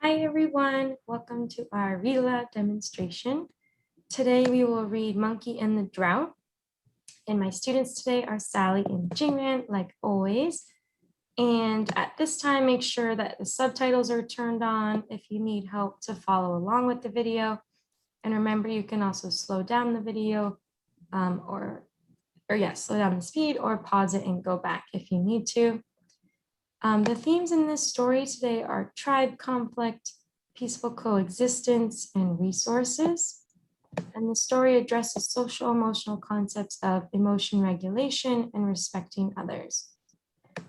Hi everyone, welcome to our Read Aloud demonstration. Today we will read Monkey and the Drought. And my students today are Sally and Jingran, like always. And at this time, make sure that the subtitles are turned on if you need help to follow along with the video. And remember, you can also slow down the video slow down the speed or pause it and go back if you need to. The themes in this story today are tribe conflict, peaceful coexistence, and resources. And the story addresses social emotional concepts of emotion regulation and respecting others.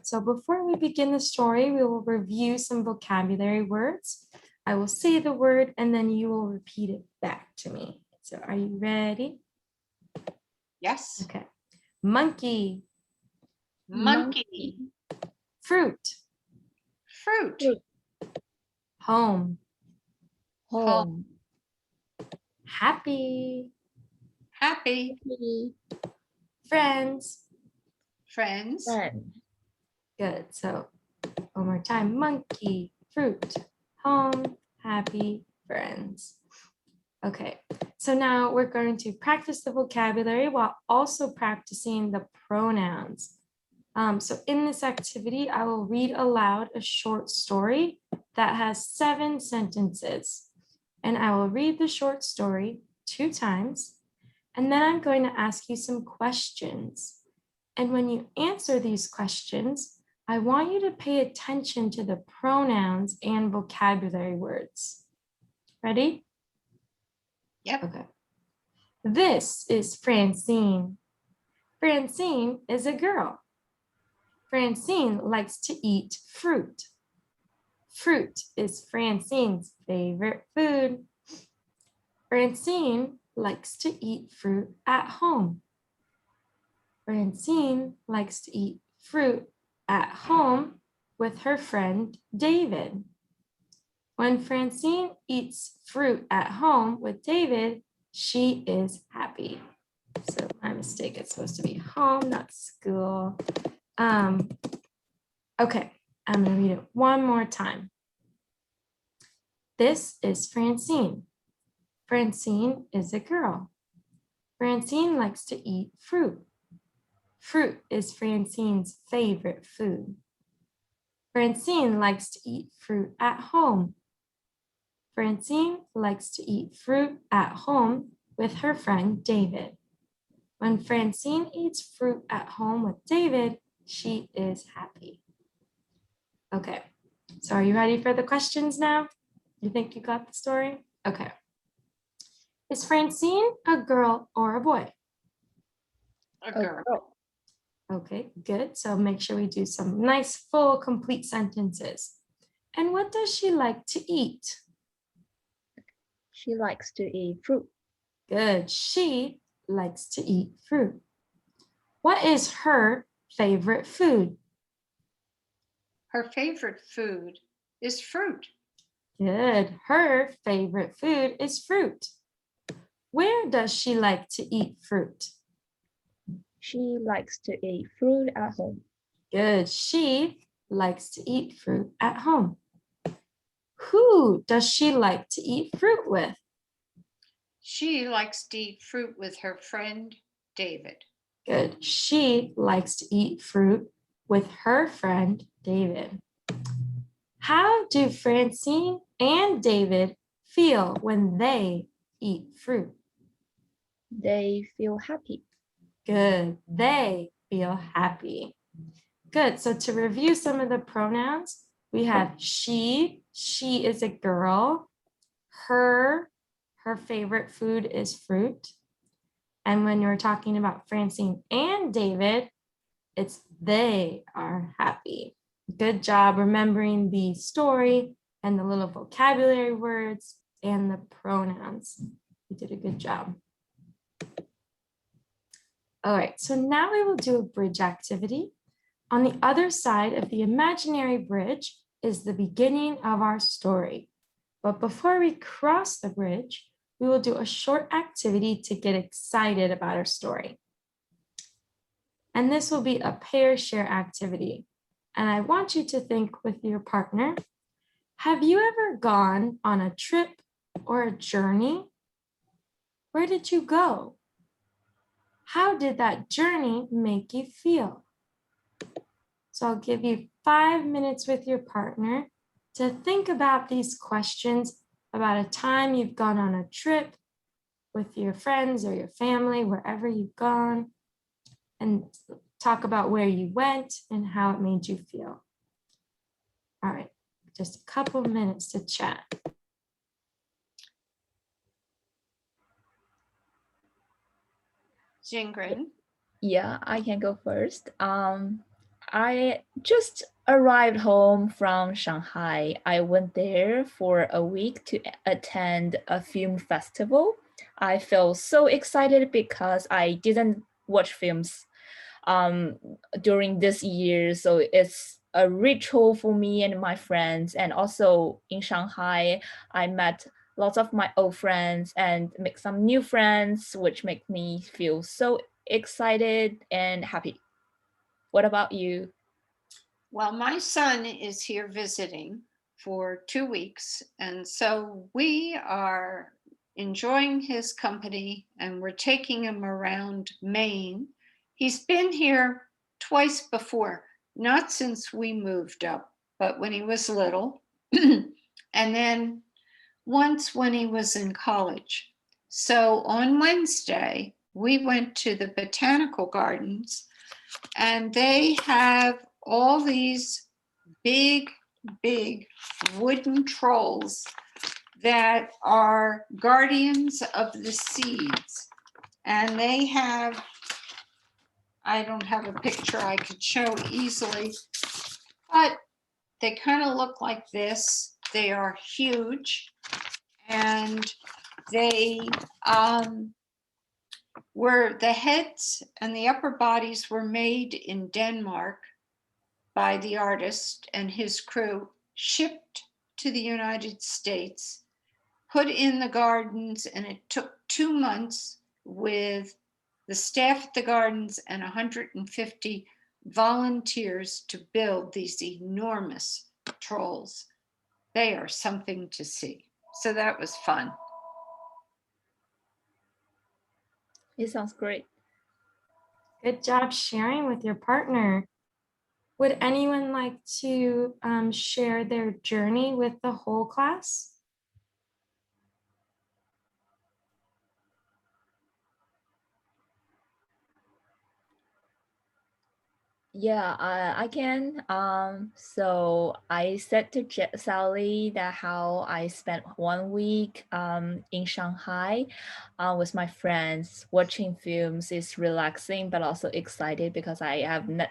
So before we begin the story, we will review some vocabulary words. I will say the word and then you will repeat it back to me. So are you ready? Yes. Okay. Monkey. Monkey. Fruit. Fruit. Home. Home. Happy. Happy. Friends. Friends. Good. So one more time. Monkey, fruit, home, happy, friends. Okay. So now we're going to practice the vocabulary while also practicing the pronouns. So in this activity, I will read aloud a short story that has 7 sentences. And I will read the short story 2 times. And then I'm going to ask you some questions. And when you answer these questions, I want you to pay attention to the pronouns and vocabulary words. Ready? Yep. Okay. This is Francine. Francine is a girl. Francine likes to eat fruit. Fruit is Francine's favorite food. Francine likes to eat fruit at home. Francine likes to eat fruit at home with her friend David. When Francine eats fruit at home with David, she is happy. So my mistake, it's supposed to be home, not school. Okay, I'm gonna read it one more time. This is Francine. Francine is a girl. Francine likes to eat fruit. Fruit is Francine's favorite food. Francine likes to eat fruit at home. Francine likes to eat fruit at home with her friend David. When Francine eats fruit at home with David, she is happy. Okay, so are you ready for the questions now? You think you got the story? Okay. Is Francine a girl or a boy? A girl. Okay, good. So make sure we do some nice, full, complete sentences. And what does she like to eat? She likes to eat fruit. Good. She likes to eat fruit. What is her favorite food? Her favorite food is fruit. Good. Her favorite food is fruit. Where does she like to eat fruit? She likes to eat fruit at home. Good. She likes to eat fruit at home. Who does she like to eat fruit with? She likes to eat fruit with her friend David. Good. She likes to eat fruit with her friend David. How do Francine and David feel when they eat fruit? They feel happy. Good. They feel happy. Good. So to review some of the pronouns, we have she is a girl. Her favorite food is fruit. And when you're talking about Francine and David, it's they are happy. Good job remembering the story and the little vocabulary words and the pronouns. You did a good job. All right, so now we will do a bridge activity. On the other side of the imaginary bridge is the beginning of our story. But before we cross the bridge, we will do a short activity to get excited about our story. And this will be a pair share activity. And I want you to think with your partner, Have you ever gone on a trip or a journey? Where did you go? How did that journey make you feel? So I'll give you 5 minutes with your partner to think about these questions about a time you've gone on a trip with your friends or your family, wherever you've gone, and talk about where you went and how it made you feel. All right, just a couple minutes to chat. Zingren. Yeah, I can go first. I just arrived home from Shanghai. I went there for a week to attend a film festival. I felt so excited because I didn't watch films um, during this year, so it's a ritual for me and my friends. And also in Shanghai, I met lots of my old friends and make some new friends, which make me feel so excited and happy. What about you? Well, my son is here visiting for 2 weeks, and so we are enjoying his company and we're taking him around Maine. He's been here twice before, not since we moved up, but when he was little, and then once when he was in college. So on Wednesday, we went to the botanical gardens, and they have all these big, big wooden trolls that are guardians of the seeds. And they have, I don't have a picture I could show easily, but they kind of look like this. They are huge, and they were, the heads and the upper bodies were made in Denmark by the artist and his crew, shipped to the United States, put in the gardens, and it took 2 months with the staff at the gardens and 150 volunteers to build these enormous trolls. They are something to see. So that was fun. It sounds great. Good job sharing with your partner. Would anyone like to share their journey with the whole class? Yeah, I can. So I said to Sally that how I spent 1 week in Shanghai with my friends. Watching films is relaxing, but also excited because I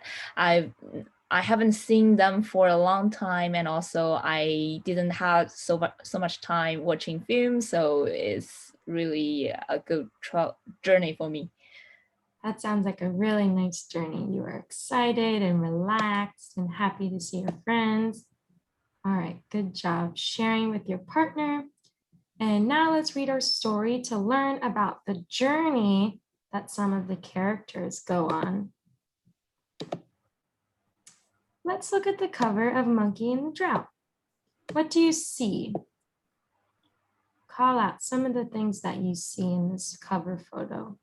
haven't seen them for a long time, and also I didn't have so much time watching films. So it's really a good journey for me. That sounds like a really nice journey. You were excited and relaxed and happy to see your friends. All right, good job sharing with your partner. And now let's read our story to learn about the journey that some of the characters go on. Let's look at the cover of Monkey in the Drought. What do you see? Call out some of the things that you see in this cover photo.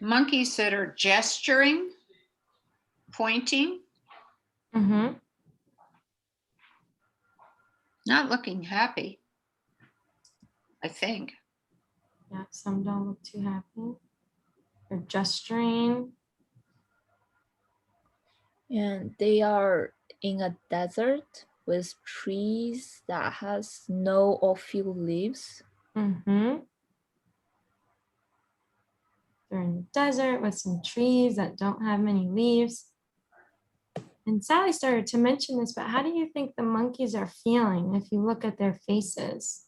Monkeys that are gesturing, pointing, Mm-hmm. not looking happy, I think. Yeah, some don't look too happy. They're gesturing. And they are in a desert with trees that has no or few leaves. Mm-hmm. They're in the desert with some trees that don't have many leaves. And Sally started to mention this, but how do you think the monkeys are feeling if you look at their faces?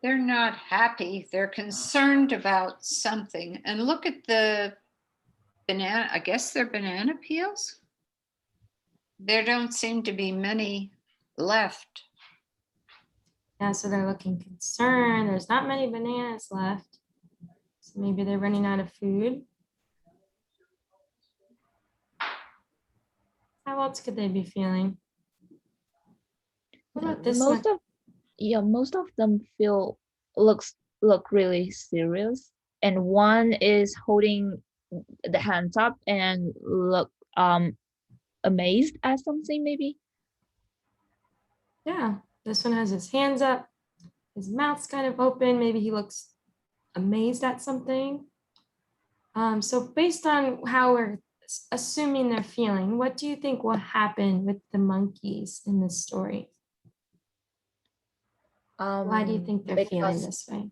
They're not happy. They're concerned about something. And look at the banana, I guess they're banana peels. There don't seem to be many left. Yeah, so they're looking concerned. There's not many bananas left. So maybe they're running out of food. How else could they be feeling? What about this one? Most of them look really serious, and one is holding the hands up and look amazed at something maybe. Yeah, this one has his hands up. His mouth's kind of open. Maybe he looks amazed at something. So based on how we're assuming they're feeling, what do you think will happen with the monkeys in this story? Why do you think they're feeling this way?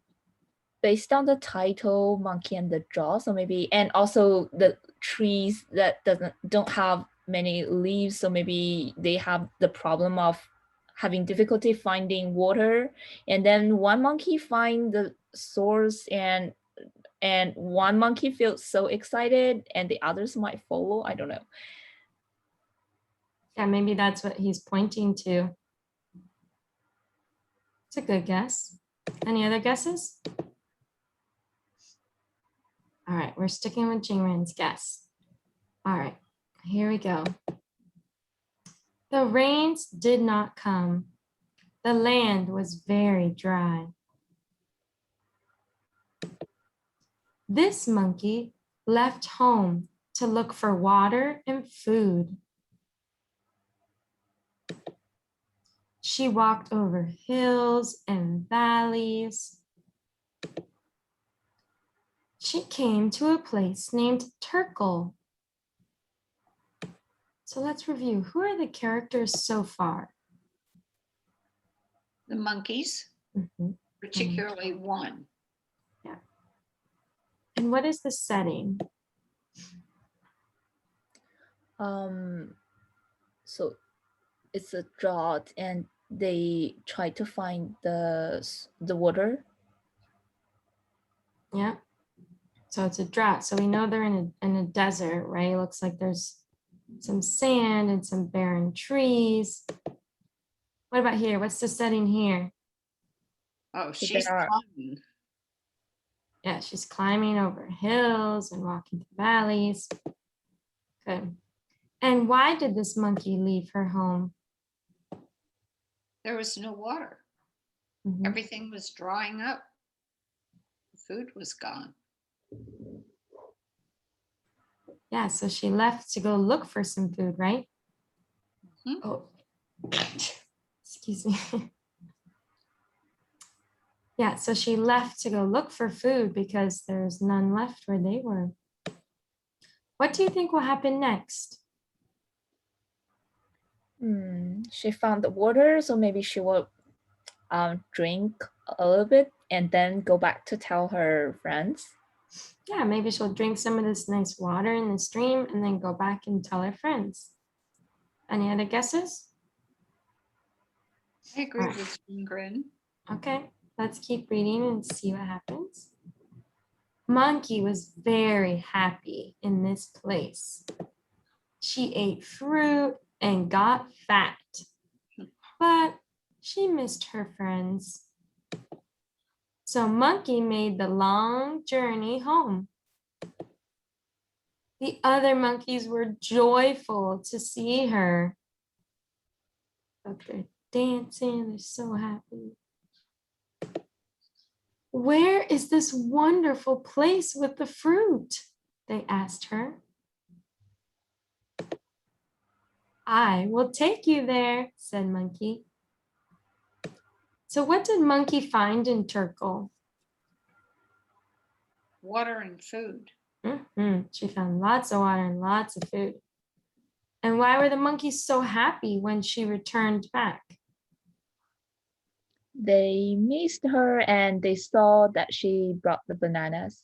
Based on the title, Monkey and the Jaw, so maybe, and also the trees that don't have many leaves, so maybe they have the problem of having difficulty finding water, and then one monkey find the source, and one monkey feels so excited and the others might follow. I don't know. Yeah, maybe that's what he's pointing to. It's a good guess. Any other guesses? All right, we're sticking with Jingren's guess. All right, here we go. The rains did not come. The land was very dry. This monkey left home to look for water and food. She walked over hills and valleys. She came to a place named Turkle. So let's review. Who are the characters so far? The monkeys, particularly one. Yeah. And what is the setting? So it's a drought and they try to find the water. Yeah. So it's a drought. So we know they're in a desert, right? It looks like there's some sand and some barren trees. What about here? What's the setting here? Oh, she's climbing. Yeah, she's climbing over hills and walking through valleys. Good. And why did this monkey leave her home? There was no water. Everything was drying up. The food was gone. Yeah, so she left to go look for some food, right? Oh, excuse me. Yeah, so she left to go look for food because there's none left where they were. What do you think will happen next? She found the water, so maybe she will drink a little bit and then go back to tell her friends. Yeah, maybe she'll drink some of this nice water in the stream and then go back and tell her friends. Any other guesses? I agree with Ingrid. Okay, let's keep reading and see what happens. Monkey was very happy in this place. She ate fruit and got fat, but she missed her friends. So Monkey made the long journey home. The other monkeys were joyful to see her. Look, they're dancing, they're so happy. Where is this wonderful place with the fruit? They asked her. I will take you there, said Monkey. So what did Monkey find in Turkle? Water and food. She found lots of water and lots of food. And why were the monkeys so happy when she returned back? They missed her and they saw that she brought the bananas.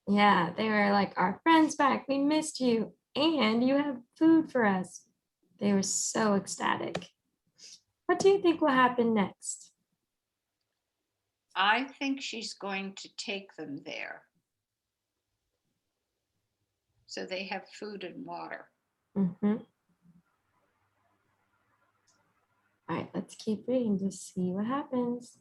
Yeah, they were like, our friend's back. We missed you. And you have food for us. They were so ecstatic. What do you think will happen next? I think she's going to take them there. So they have food and water. All right, let's keep reading to see what happens.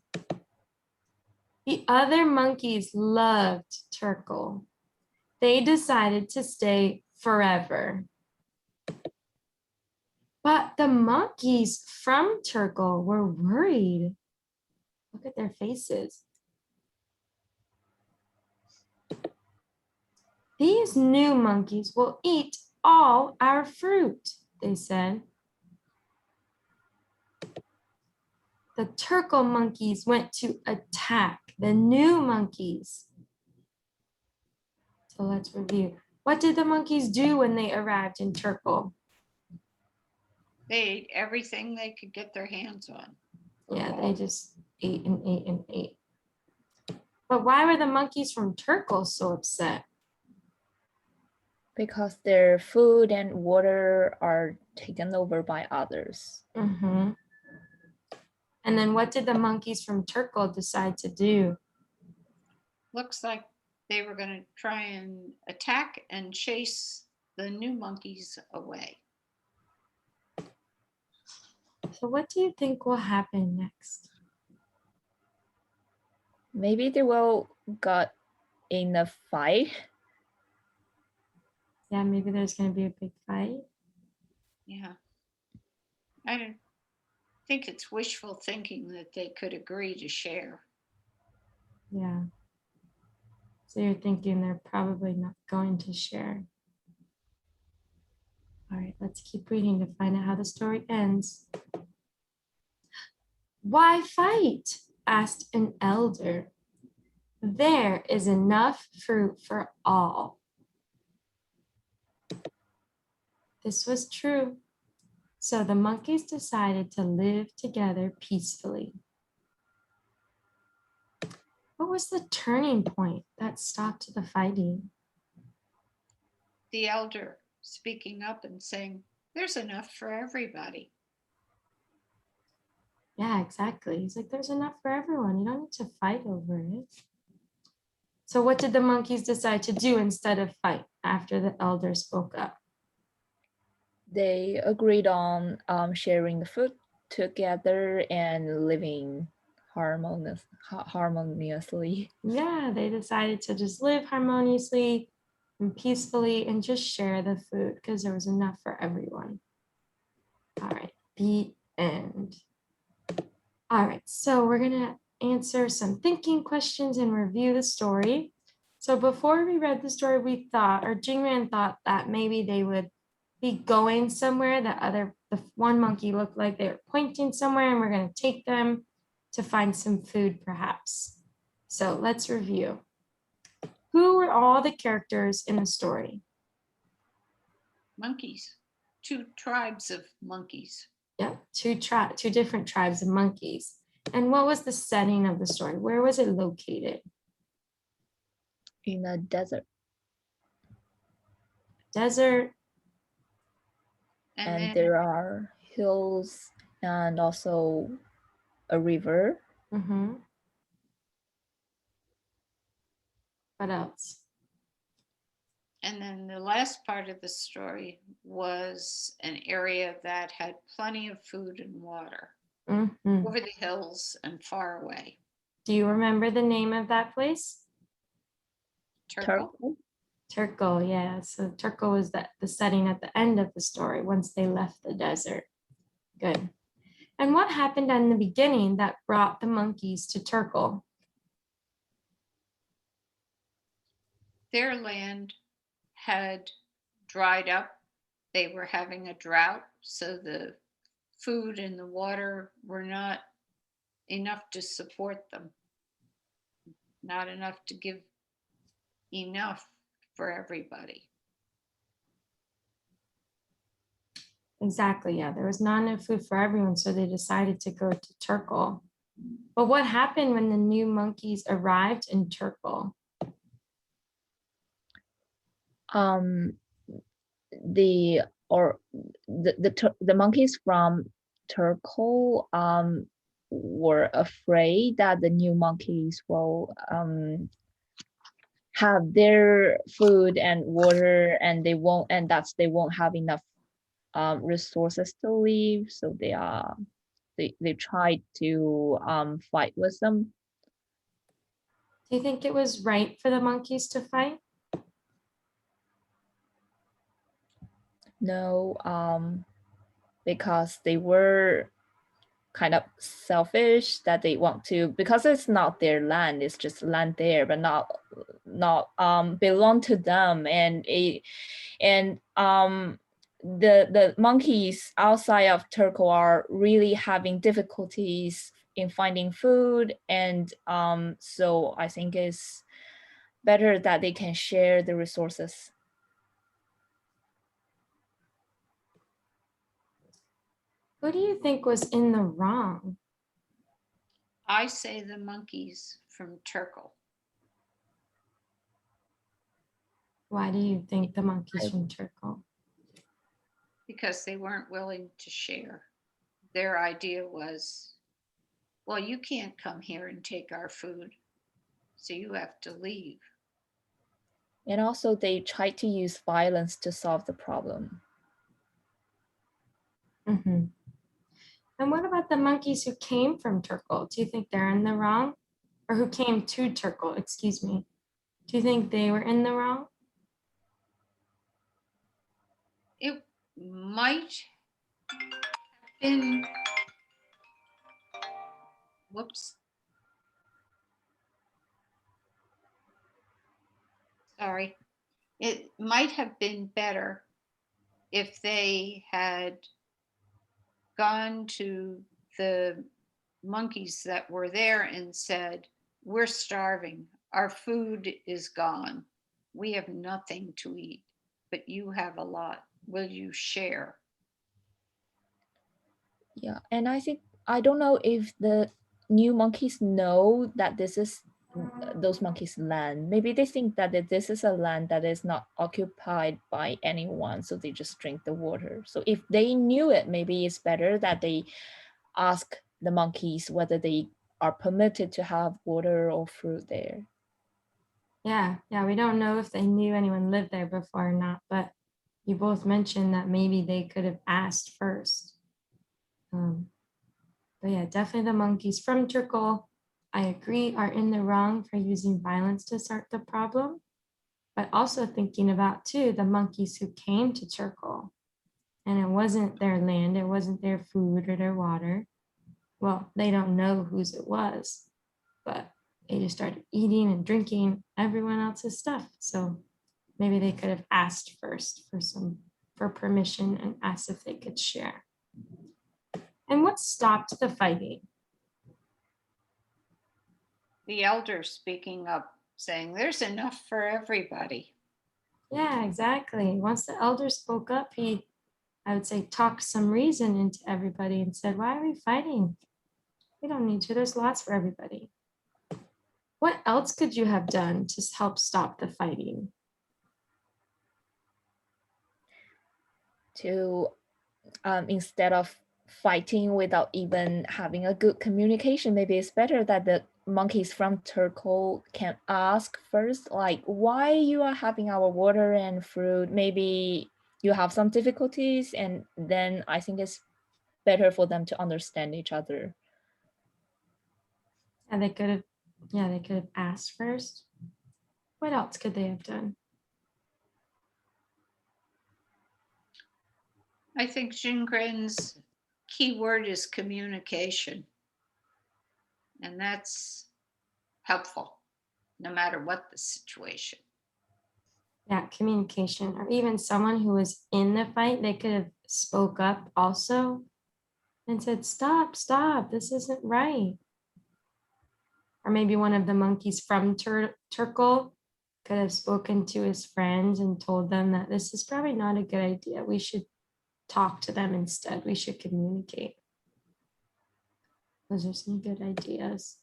The other monkeys loved Turkle. They decided to stay forever. But the monkeys from Turkle were worried. Look at their faces. These new monkeys will eat all our fruit, they said. The Turkle monkeys went to attack the new monkeys. So let's review. What did the monkeys do when they arrived in Turkle? They ate everything they could get their hands on. Yeah, they just ate and ate and ate. But why were the monkeys from Turkle so upset? Because their food and water are taken over by others. Mm-hmm. And then what did the monkeys from Turkle decide to do? Looks like they were going to try and attack and chase the new monkeys away. So what do you think will happen next? Maybe they will got in a fight. Yeah, maybe there's going to be a big fight. Yeah. I don't think it's wishful thinking that they could agree to share. Yeah. So you're thinking they're probably not going to share. All right, let's keep reading to find out how the story ends. Why fight? Asked an elder. There is enough fruit for all. This was true. So the monkeys decided to live together peacefully. What was the turning point that stopped the fighting? The elder speaking up and saying, there's enough for everybody. Yeah, exactly. He's like, there's enough for everyone. You don't need to fight over it. So what did the monkeys decide to do instead of fight after the elder spoke up? They agreed on sharing the food together and living harmoniously. Yeah, they decided to just live harmoniously and peacefully and just share the food because there was enough for everyone. All right, the end. All right, so we're gonna answer some thinking questions and review the story. So before we read the story, we thought, or Jingran thought that maybe they would be going somewhere. The one monkey looked like they were pointing somewhere and we're gonna take them to find some food perhaps. So let's review. Who were all the characters in the story? Monkeys, two tribes of monkeys. Yep, two different tribes of monkeys. And what was the setting of the story? Where was it located? In a desert. Desert. And there are hills and also a river. Mm-hmm. What else? And then the last part of the story was an area that had plenty of food and water Mm-hmm. over the hills and far away. Do you remember the name of that place? Turkle. Turkle, yeah. So Turkle was the setting at the end of the story once they left the desert. Good. And what happened in the beginning that brought the monkeys to Turkle? Their land had dried up. They were having a drought, so the food and the water were not enough to support them, not enough to give enough for everybody. Exactly, yeah. There was not enough food for everyone, so they decided to go to Turkle. But what happened when the new monkeys arrived in Turkle? The monkeys from Turkle were afraid that the new monkeys will have their food and water, and they won't have enough resources to live. So they tried to fight with them. Do you think it was right for the monkeys to fight? No, because they were kind of selfish that they want to, because it's not their land, it's just land there, but not belong to them. The monkeys outside of Turco are really having difficulties in finding food, and so I think it's better that they can share the resources. Who do you think was in the wrong? I say the monkeys from Turkle. Why do you think the monkeys from Turkle? Because they weren't willing to share. Their idea was, well, you can't come here and take our food, so you have to leave. And also they tried to use violence to solve the problem. Mm-hmm. And what about the monkeys who came from Turkle? Do you think they're in the wrong? Or who came to Turkle, excuse me. Do you think they were in the wrong? It might have been, whoops. Sorry. It might have been better if they had gone to the monkeys that were there and said, we're starving. Our food is gone. We have nothing to eat, but you have a lot. Will you share? Yeah, and I don't know if the new monkeys know that this is those monkeys' land. Maybe they think that this is a land that is not occupied by anyone, so they just drink the water. So if they knew it, maybe it's better that they ask the monkeys whether they are permitted to have water or fruit there. Yeah, we don't know if they knew anyone lived there before or not, but you both mentioned that maybe they could have asked first. But yeah, definitely the monkeys from Turkle, I agree, are in the wrong for using violence to start the problem, but also thinking about too, the monkeys who came to Turkle and it wasn't their land, it wasn't their food or their water. Well, they don't know whose it was, but they just started eating and drinking everyone else's stuff. So maybe they could have asked first for permission and asked if they could share. And what stopped the fighting? The elder speaking up, saying, there's enough for everybody. Yeah, exactly. Once the elder spoke up, he, I would say, talked some reason into everybody and said, why are we fighting? We don't need to. There's lots for everybody. What else could you have done to help stop the fighting? To instead of fighting without even having a good communication, maybe it's better that the monkeys from Turkle can ask first, like, why you are having our water and fruit. Maybe you have some difficulties, and then I think it's better for them to understand each other. And they could have, they could have asked first. What else could they have done? I think Jingren's key word is communication. And that's helpful, no matter what the situation. Yeah, communication, or even someone who was in the fight, they could have spoke up also and said, stop, this isn't right. Or maybe one of the monkeys from Turkle could have spoken to his friends and told them that this is probably not a good idea. We should talk to them instead. We should communicate. Those are some good ideas.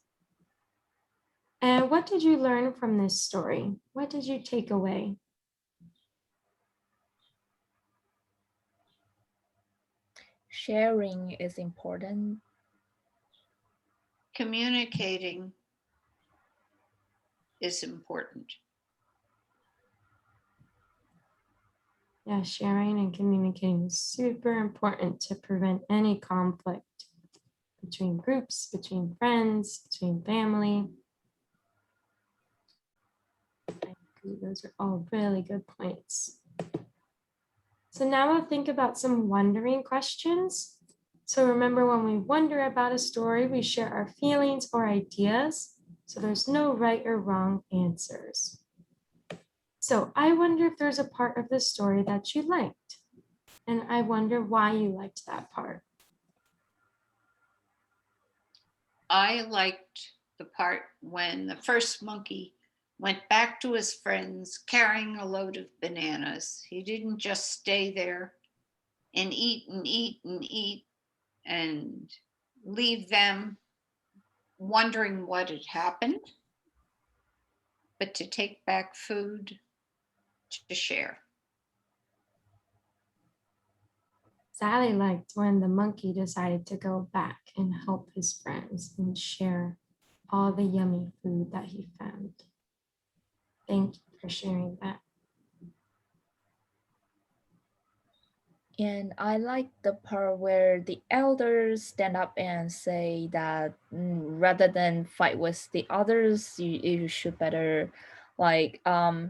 And what did you learn from this story? What did you take away? Sharing is important. Communicating is important. Yeah, sharing and communicating is super important to prevent any conflict. between groups, between friends, between family. I agree, those are all really good points. So now we'll think about some wondering questions. So remember, when we wonder about a story, we share our feelings or ideas. So there's no right or wrong answers. So I wonder if there's a part of the story that you liked. And I wonder why you liked that part. I liked the part when the first monkey went back to his friends carrying a load of bananas. He didn't just stay there and eat and eat and eat and leave them wondering what had happened, but to take back food to share. Sally liked when the monkey decided to go back and help his friends and share all the yummy food that he found. Thank you for sharing that. And I like the part where the elders stand up and say that rather than fight with the others, you should better like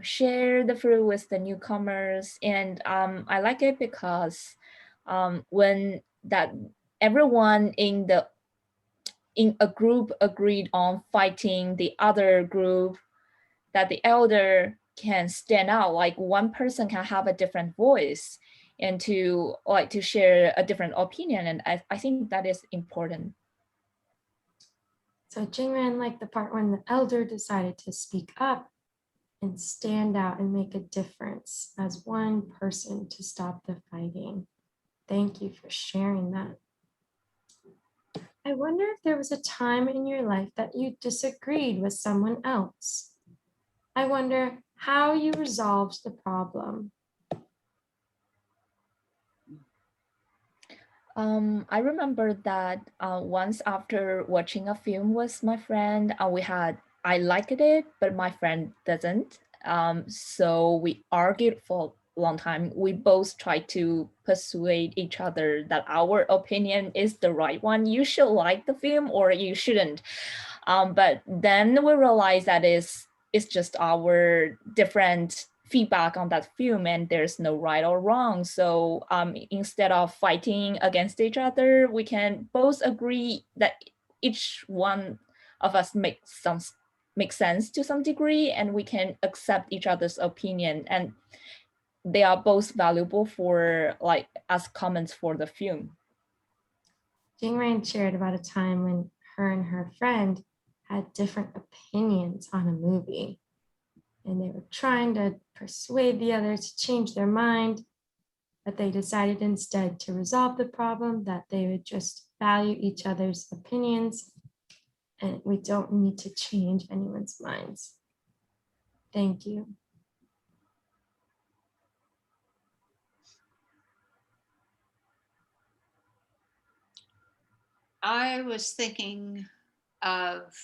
share the fruit with the newcomers. And I like it because when that everyone in a group agreed on fighting the other group, that the elder can stand out, like one person can have a different voice and to share a different opinion, and I think that is important. So Jingran liked the part when the elder decided to speak up and stand out and make a difference as one person to stop the fighting. Thank you for sharing that. I wonder if there was a time in your life that you disagreed with someone else. I wonder how you resolved the problem. I remember that once after watching a film with my friend, I liked it, but my friend doesn't. So we argued for a long time. We both tried to persuade each other that our opinion is the right one. You should like the film or you shouldn't. But then we realized that it's just our different feedback on that film and there's no right or wrong. So instead of fighting against each other, we can both agree that each one of us makes sense to some degree, and we can accept each other's opinion, and they are both valuable for like as comments for the film. Jingran shared about a time when her and her friend had different opinions on a movie, and they were trying to persuade the other to change their mind, but they decided instead to resolve the problem that they would just value each other's opinions, and we don't need to change anyone's minds. Thank you. I was thinking of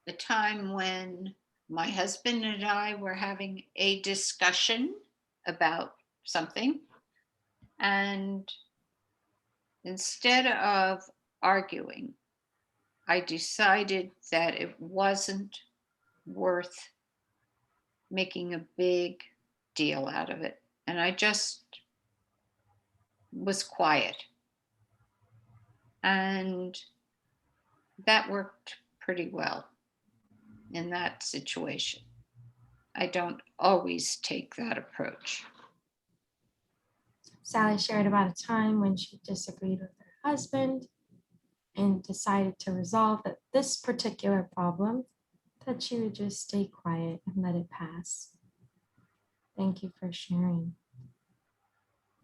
the time when my husband and I were having a discussion about something. And instead of arguing, I decided that it wasn't worth making a big deal out of it. And I just was quiet. And that worked pretty well in that situation. I don't always take that approach. Sally shared about a time when she disagreed with her husband and decided to resolve that this particular problem, that she would just stay quiet and let it pass. Thank you for sharing.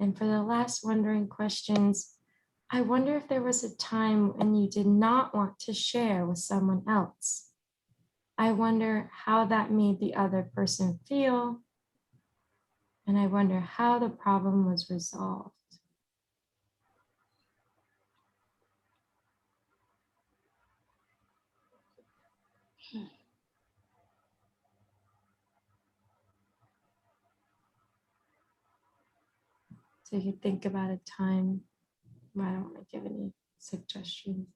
And for the last wondering questions, I wonder if there was a time when you did not want to share with someone else. I wonder how that made the other person feel. And I wonder how the problem was resolved. So you think about a time. I don't want to give any suggestions.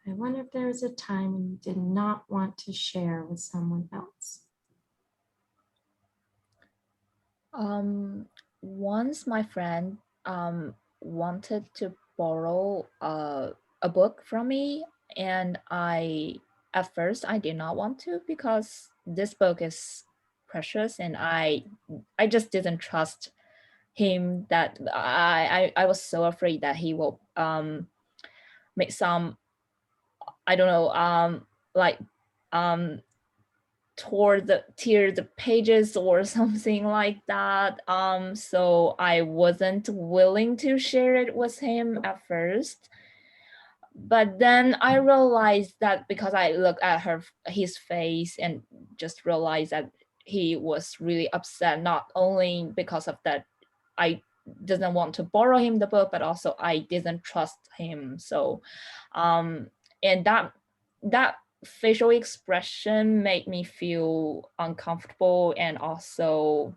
I wonder if there was a time when you did not want to share with someone else. Once my friend wanted to borrow a book from me, and at first I did not want to because this book is precious, and I just didn't trust him. That I was so afraid that he will make some, I don't know, like um tear the pages or something like that. So I wasn't willing to share it with him at first. But then I realized that because I looked at his face and just realized that he was really upset, not only because of that I didn't want to borrow him the book, but also I didn't trust him. So and that facial expression made me feel uncomfortable and also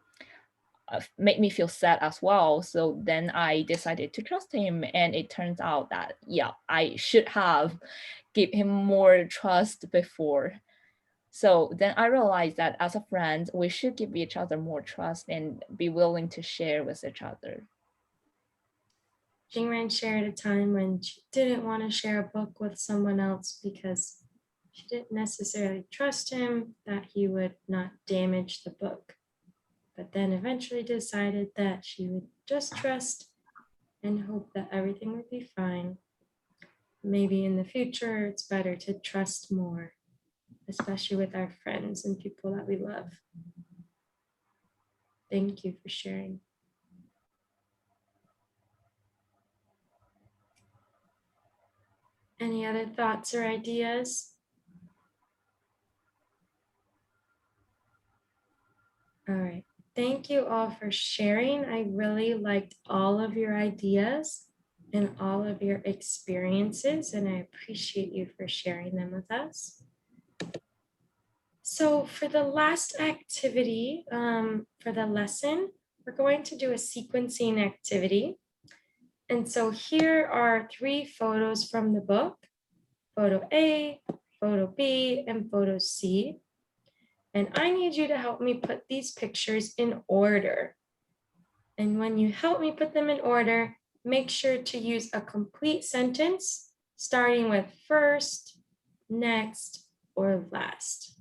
made me feel sad as well. So then I decided to trust him, and it turns out that yeah, I should have give him more trust before. So then I realized that as a friend, we should give each other more trust and be willing to share with each other. Jingran shared a time when she didn't want to share a book with someone else because she didn't necessarily trust him that he would not damage the book, but then eventually decided that she would just trust and hope that everything would be fine. Maybe in the future, it's better to trust more, especially with our friends and people that we love. Thank you for sharing. Any other thoughts or ideas? All right. Thank you all for sharing. I really liked all of your ideas and all of your experiences, and I appreciate you for sharing them with us. So for the last activity for the lesson, we're going to do a sequencing activity. And so here are 3 photos from the book: photo A, photo B, and photo C. And I need you to help me put these pictures in order. And when you help me put them in order, make sure to use a complete sentence starting with first, next, or last.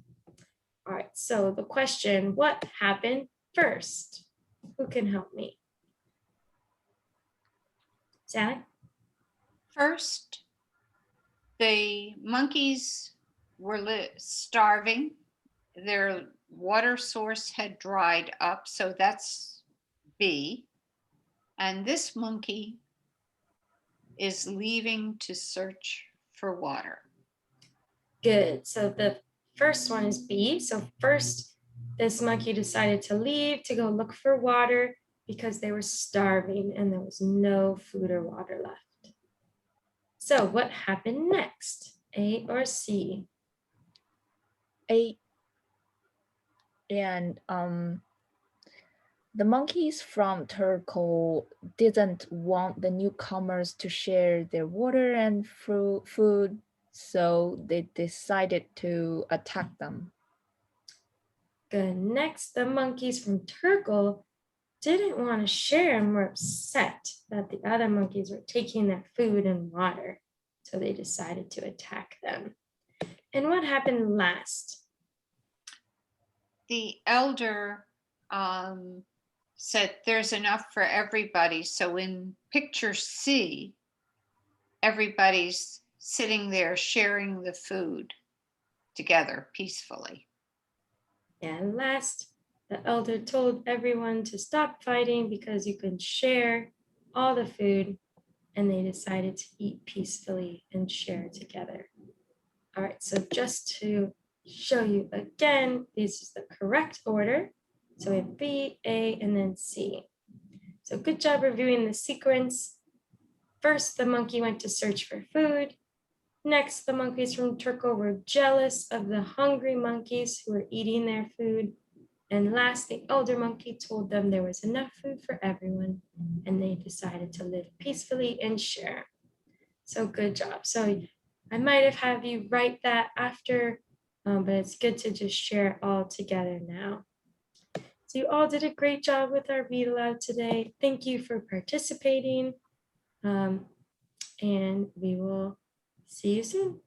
All right, so the question, what happened first? Who can help me? Zach? First, the monkeys were starving. Their water source had dried up, so that's B. And this monkey is leaving to search for water. Good. So the first one is B. So first, this monkey decided to leave to go look for water because they were starving and there was no food or water left. So what happened next? A or C? A. And the monkeys from Turkle didn't want the newcomers to share their water and food, so they decided to attack them. Good. Next, the monkeys from Turkle didn't want to share and were upset that the other monkeys were taking their food and water, so they decided to attack them. And what happened last? The elder said there's enough for everybody. So in picture C, everybody's sitting there sharing the food together peacefully. And last, the elder told everyone to stop fighting because you can share all the food, and they decided to eat peacefully and share together. All right, so just to show you again, this is the correct order. So we have B, A, and then C. So good job reviewing the sequence. First, the monkey went to search for food. Next, the monkeys from Turkle were jealous of the hungry monkeys who were eating their food. And last, the elder monkey told them there was enough food for everyone, and they decided to live peacefully and share. So good job. So I might have had you write that after, but it's good to just share it all together now. So you all did a great job with our read aloud today. Thank you for participating. And we will see you soon.